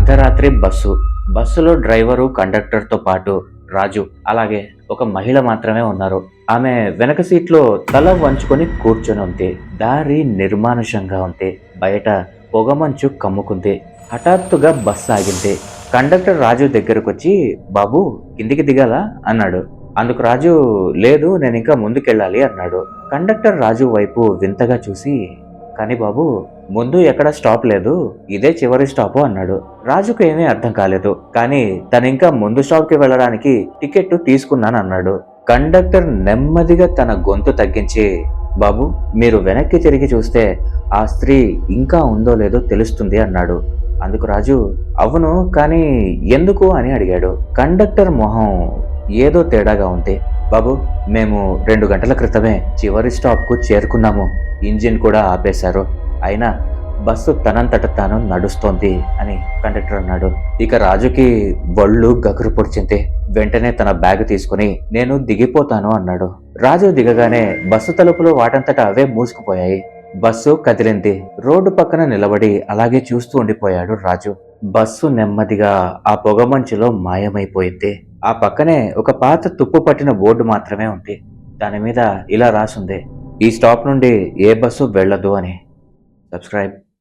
అర్ధరాత్రి బస్సులో డ్రైవరు కండక్టర్తో పాటు రాజు అలాగే ఒక మహిళ మాత్రమే ఉన్నారు. ఆమె వెనక సీట్లో తల వంచుకొని కూర్చొని ఉంది. దారి నిర్మానుషంగా ఉంది. బయట పొగమంచు కమ్ముకుంది. హఠాత్తుగా బస్సు ఆగింది. కండక్టర్ రాజు దగ్గరకొచ్చి, బాబు కిందికి దిగాలా అన్నాడు. అందుకు రాజు, లేదు నేను ఇంకా ముందుకెళ్ళాలి అన్నాడు. కండక్టర్ రాజు వైపు వింతగా చూసి, కానీ బాబు ముందు ఎక్కడ స్టాప్ లేదు, ఇదే చివరి స్టాపు అన్నాడు. రాజుకు ఏమీ అర్థం కాలేదు. కానీ తనింకా ముందు స్టాప్ కి వెళ్ళడానికి టికెట్ తీసుకున్నాను అన్నాడు. కండక్టర్ నెమ్మదిగా తన గొంతు తగ్గించి, బాబు మీరు వెనక్కి తిరిగి చూస్తే ఆ స్త్రీ ఇంకా ఉందో లేదో తెలుస్తుంది అన్నాడు. అందుకు రాజు, అవును కానీ ఎందుకు అని అడిగాడు. కండక్టర్ మొహం ఏదో తేడాగా ఉంది. బాబు మేము 2 గంటల క్రితమే చివరి స్టాప్ కు చేరుకున్నాము. ఇంజిన్ కూడా ఆపేశారు. అయినా బస్సు తనంతట తాను నడుస్తోంది అని కండక్టర్ అన్నాడు. ఇక రాజుకి బొళ్ళు గగురు పొడిచింది. వెంటనే తన బ్యాగ్ తీసుకుని నేను దిగిపోతాను అన్నాడు. రాజు దిగగానే బస్సు తలుపులు వాటంతట అవే మూసుకుపోయాయి. బస్సు కదిలింది. రోడ్డు పక్కన నిలబడి అలాగే చూస్తూ ఉండిపోయాడు రాజు. బస్సు నెమ్మదిగా ఆ పొగమంచులో మాయమైపోయింది. ఆ పక్కనే ఒక పాత తుప్పు పట్టిన బోర్డు మాత్రమే ఉంది. దాని మీద ఇలా రాసుంది, ఈ స్టాప్ నుండి ఏ బస్సు వెళ్ళదు అని. సబ్స్క్రైబ్.